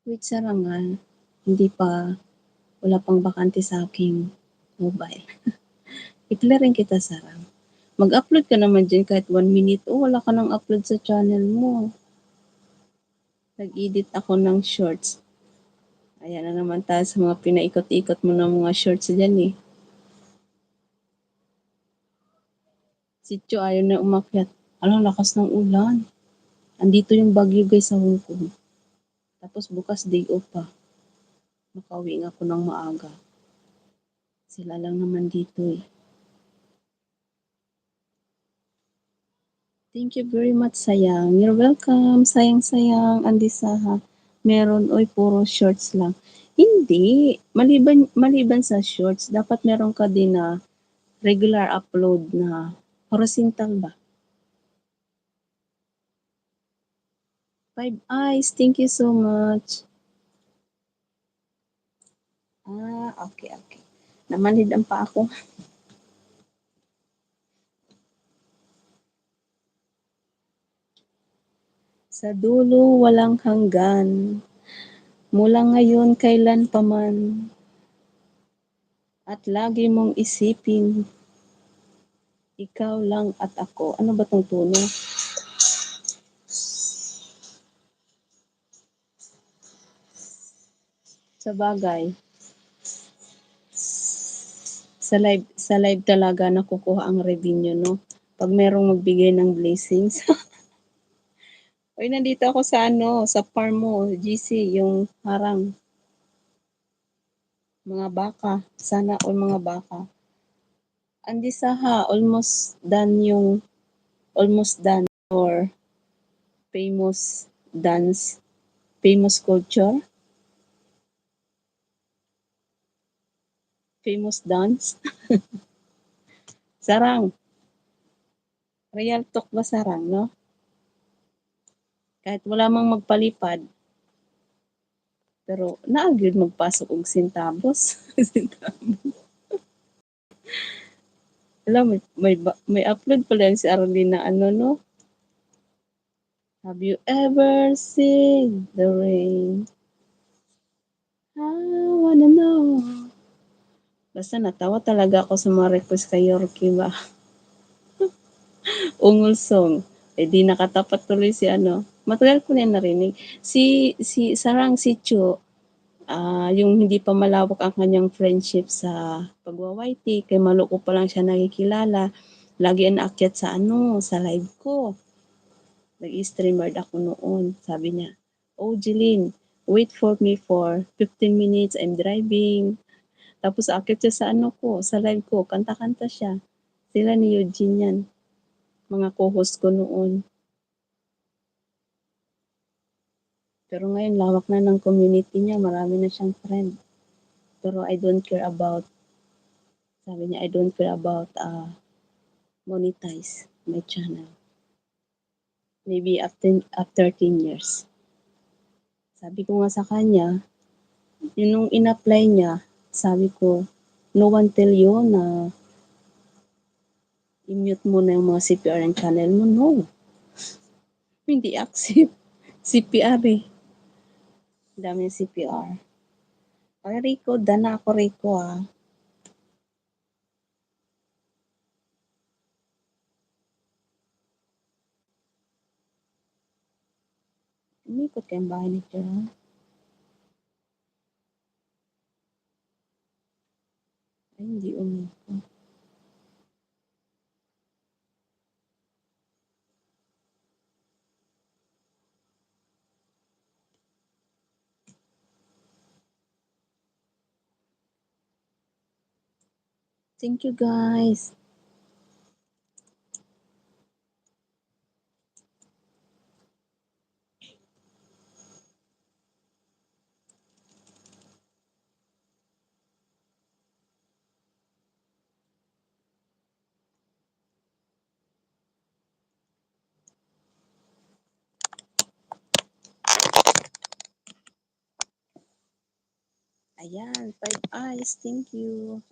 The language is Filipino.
Wait, sarangan. Hindi pa, wala pang bakante sa aking mobile. I-clearin kita, sarang. Mag-upload ka naman diyan kahit 1 minute. Oh, wala ka nang upload sa channel mo. Nag-edit ako ng shorts. Ayan na naman tayo sa mga pinaikot-ikot mo ng mga shorts dyan eh. Si Cho ayaw na umakyat. Alam, lakas ng ulan. Andito yung bagyo guys sa Hong Kong. Tapos bukas day off pa. Makauwi nga ako ng maaga. Sila lang naman dito eh. Thank you very much, sayang. You're welcome. Sayang-sayang. Andi Saha. Meron, oy, puro shorts lang. Hindi. Maliban sa shorts, dapat meron ka din na regular upload na horizontal ba? 5 eyes. Thank you so much. Okay, okay. Namanhidan pa ako. Sa dulo walang hanggan, mula ngayon kailan pa man, at lagi mong isipin, ikaw lang at ako. Ano ba tong tono? Sa bagay, sa live talaga nakukuha ang revenue, no? Pag merong magbigay ng blessings. Uy, nandito ako sa sa farm mo, GC, yung harang. Mga baka, sana all mga baka. Andi Saha, almost done or famous dance, famous culture, famous dance. Sarang, real talk ba sarang, no? Kahit wala mang magpalipad, pero naagid magpasok og sintabos. Alam, may upload pala yan si Arlene na no? Have you ever seen the rain? I wanna know. Basta natawa talaga ako sa mga request kay Yorkie ba? Ungol song. Eh di nakatapat tuloy si Matagal ko na yan narinig. Si Sarang si Chu, yung hindi pa malawak ang kanyang friendship sa pagwa-YT, kay maloko pa lang siya nakikilala. Lagi ang naakyat sa sa live ko. Nag-streamer ako noon. Sabi niya, "Oh, Jeline, wait for me for 15 minutes. I'm driving." Tapos aakyat siya sa ko, sa live ko. Kanta-kanta siya. Sila ni Eugene yan. Mga co-host ko noon. Pero ngayon, lawak na ng community niya. Marami na siyang friend. Pero I don't care about, sabi niya, I don't care about monetize my channel. Maybe after 10 years. Sabi ko nga sa kanya, yun nung in-apply niya, sabi ko, no one tell you na i-mute mo na yung mga CPR ng channel mo. No. Hindi accept. CPR eh. Dami yung CPR. Ay, Rico, dana ako Rico ah. Umikot kayong bahay ni Jerome. Ay, hindi umikot. Thank you guys. Ayan, 5 eyes. Thank you.